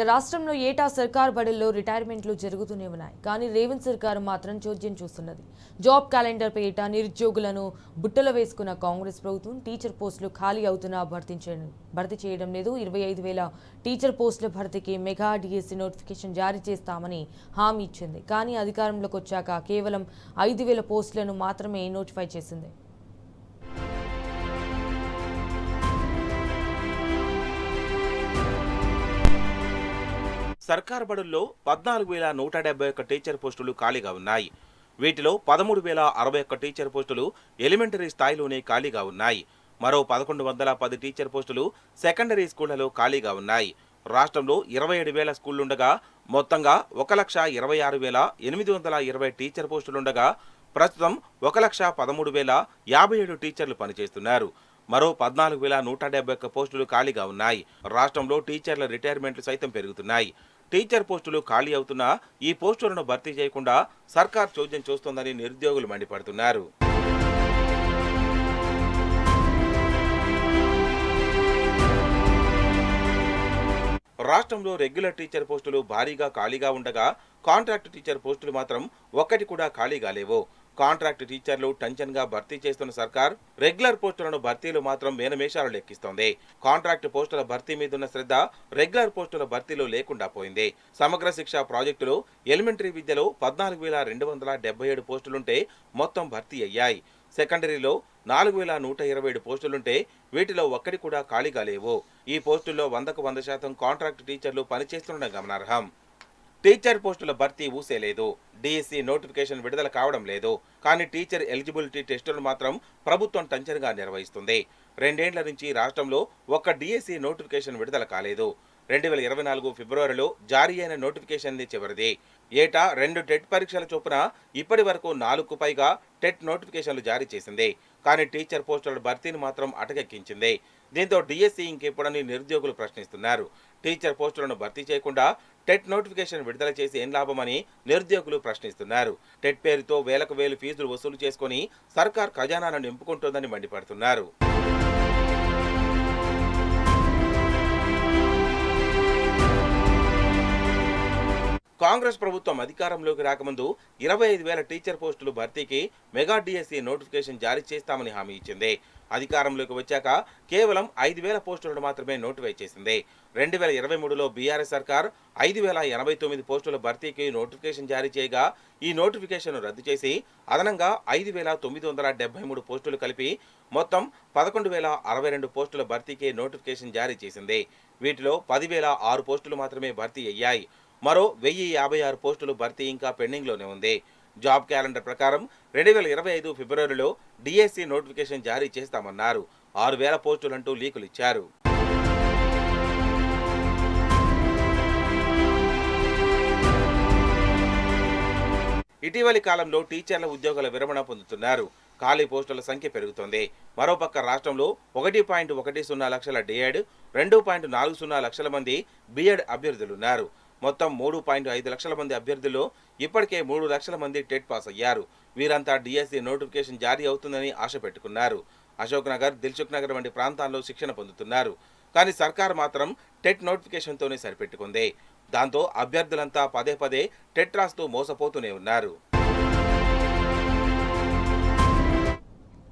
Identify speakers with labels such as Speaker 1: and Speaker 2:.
Speaker 1: రాష్ట్రంలో ఏటా సర్కార్ బడుల్లో రిటైర్మెంట్లు జరుగుతూనే ఉన్నాయి. కానీ రేవంత్ సర్కారు మాత్రం చోద్యం చూస్తున్నది. జాబ్ క్యాలెండర్ పేరిట నిరుద్యోగులను బుట్టలో వేసుకున్న కాంగ్రెస్ ప్రభుత్వం టీచర్ పోస్టులు ఖాళీ అవుతున్నా భర్తీ చేయడం లేదు. 25,000 టీచర్ పోస్టుల భర్తీకి మెగా డిఎస్సి నోటిఫికేషన్ జారీ చేస్తామని హామీ ఇచ్చింది. కానీ అధికారంలోకి వచ్చాక కేవలం 5,000 పోస్టులను మాత్రమే నోటిఫై చేసింది.
Speaker 2: సర్కార్ బడుల్లో 14,171 టీచర్ పోస్టులు ఖాళీగా ఉన్నాయి. వీటిలో 13,061 టీచర్ పోస్టులు ఎలిమెంటరీ స్థాయిలోనే ఖాళీగా ఉన్నాయి. మరో 1,110 టీచర్ పోస్టులు సెకండరీ స్కూళ్లలో ఖాళీగా ఉన్నాయి. రాష్ట్రంలో 27,000 స్కూళ్లుండగా మొత్తంగా 1,26,820 టీచర్ పోస్టులుండగా ప్రస్తుతం 1,13,057 టీచర్లు పనిచేస్తున్నారు. మరో 14,171 పోస్టులు ఖాళీగా ఉన్నాయి. రాష్ట్రంలో టీచర్ల రిటైర్మెంట్లు సైతం పెరుగుతున్నాయి. టీచర్ పోస్టులు ఖాళీ అవుతున్నా ఈ పోస్టులను భర్తీ చేయకుండా సర్కార్ చోద్యం చూస్తోందని నిరుద్యోగులు మండిపడుతున్నారు. రాష్ట్రంలో రెగ్యులర్ టీచర్ పోస్టులు భారీగా ఖాళీగా ఉండగా కాంట్రాక్ట్ టీచర్ పోస్టులు మాత్రం ఒక్కటి కూడా ఖాళీగా లేవు. కాంట్రాక్ట్ టీచర్లు టెన్షన్గా భర్తీ చేస్తున్న సర్కార్ రెగ్యులర్ పోస్టులను భర్తీలు మాత్రం మేనమేషాలు లెక్కిస్తోంది. కాంట్రాక్ట్ పోస్టుల భర్తీ మీదున్న శ్రద్ధ రెగ్యులర్ పోస్టుల భర్తీలో లేకుండా పోయింది. సమగ్ర శిక్ష ప్రాజెక్టులో ఎలిమెంటరీ విద్యలో 14,277 పోస్టులుంటే మొత్తం భర్తీ అయ్యాయి. సెకండరీలో 4,127 పోస్టులుంటే వీటిలో ఒక్కటి కూడా ఖాళీగా లేవు. ఈ పోస్టుల్లో 100కు 100% కాంట్రాక్ట్ టీచర్లు పనిచేస్తుండడం గమనార్హం. టీచర్ పోస్టుల భర్తీ ఊసేలేదు. డిఎస్సి నోటిఫికేషన్ విడుదల కావడం లేదు. కానీ టీచర్ ఎలిజిబిలిటీ టెస్టులను మాత్రం ప్రభుత్వం టంచనగా నిర్వహిస్తుంది. 2 ఏళ్ల నుంచి రాష్ట్రంలో ఒక్క డిఎస్సి నోటిఫికేషన్ విడుదల కాలేదు. 2024 ఫిబ్రవరిలో జారీ అయిన నోటిఫికేషన్ చివరిది. ఏటా 2 టెట్ పరీక్షల చొప్పున ఇప్పటి వరకు 4కు పైగా టెట్ నోటిఫికేషన్లు జారీ చేసింది. కానీ టీచర్ పోస్టుల భర్తీని మాత్రం అటకెక్కించింది. దీంతో డిఎస్సి ఇంకెప్పుడని నిరుద్యోగులు ప్రశ్నిస్తున్నారు. టీచర్ పోస్టులను భర్తీ చేయకుండా టెట్ నోటిఫికేషన్ విడుదల చేసి ఏం లాభమని నిరుద్యోగులు ప్రశ్నిస్తున్నారు. టెట్ పేరుతో వేలకు వేలు ఫీజులు వసూలు చేసుకుని సర్కార్ ఖజానాను నింపుకుంటోందని మండిపడుతున్నారు. కాంగ్రెస్ ప్రభుత్వం అధికారంలోకి రాకముందు 25,000 టీచర్ పోస్టులు భర్తీకి మెగా డిఎస్సి నోటిఫికేషన్ జారీ చేస్తామని హామీ ఇచ్చింది. అధికారంలోకి వచ్చాక కేవలం 5,000 పోస్టులను మాత్రమే నోటిఫై చేసింది. 2023లో బీఆర్ఎస్ సర్కార్ 5,089 పోస్టుల భర్తీకి నోటిఫికేషన్ జారీ చేయగా ఈ నోటిఫికేషన్ రద్దు చేసి అదనంగా 5,973 పోస్టులు కలిపి మొత్తం 11,062 పోస్టుల భర్తీకి నోటిఫికేషన్ జారీ చేసింది. వీటిలో 10,006 పోస్టులు మాత్రమే భర్తీ అయ్యాయి. మరో 1,056 పోస్టులు భర్తీ ఇంకా పెండింగ్లోనే ఉంది. జాబ్ క్యాలెండర్ ప్రకారం 2025 ఫిబ్రవరిలో డిఎస్సి నోటిఫికేషన్ జారీ చేస్తామన్నారు. 6,000 పోస్టులంటూ లీకులు ఇచ్చారు. ఇటీవలి కాలంలో టీచర్ల ఉద్యోగాల విరమణ పొందుతున్నారు. ఖాళీ పోస్టుల సంఖ్య పెరుగుతోంది. మరోపక్క రాష్ట్రంలో 1.10 లక్షల డిఎడ్, 2.40 లక్షల మంది బిఎడ్ అభ్యర్థులున్నారు. మొత్తం 3.5 లక్షల మంది అభ్యర్థులు ఇప్పటికే 3 లక్షల మంది టెట్ పాస్ అయ్యారు. వీరంతా డిఎస్సి నోటిఫికేషన్ జారీ అవుతుందని ఆశ పెట్టుకున్నారు. అశోక్ నగర్, దిల్సుఖ్ నగర్ వంటి ప్రాంతాల్లో శిక్షణ పొందుతున్నారు. కానీ సర్కార్ మాత్రం టెట్ నోటిఫికేషన్తోనే సరిపెట్టుకుంది. దాంతో అభ్యర్థులంతా పదే పదే టెట్ రాస్తూ మోసపోతూనే ఉన్నారు.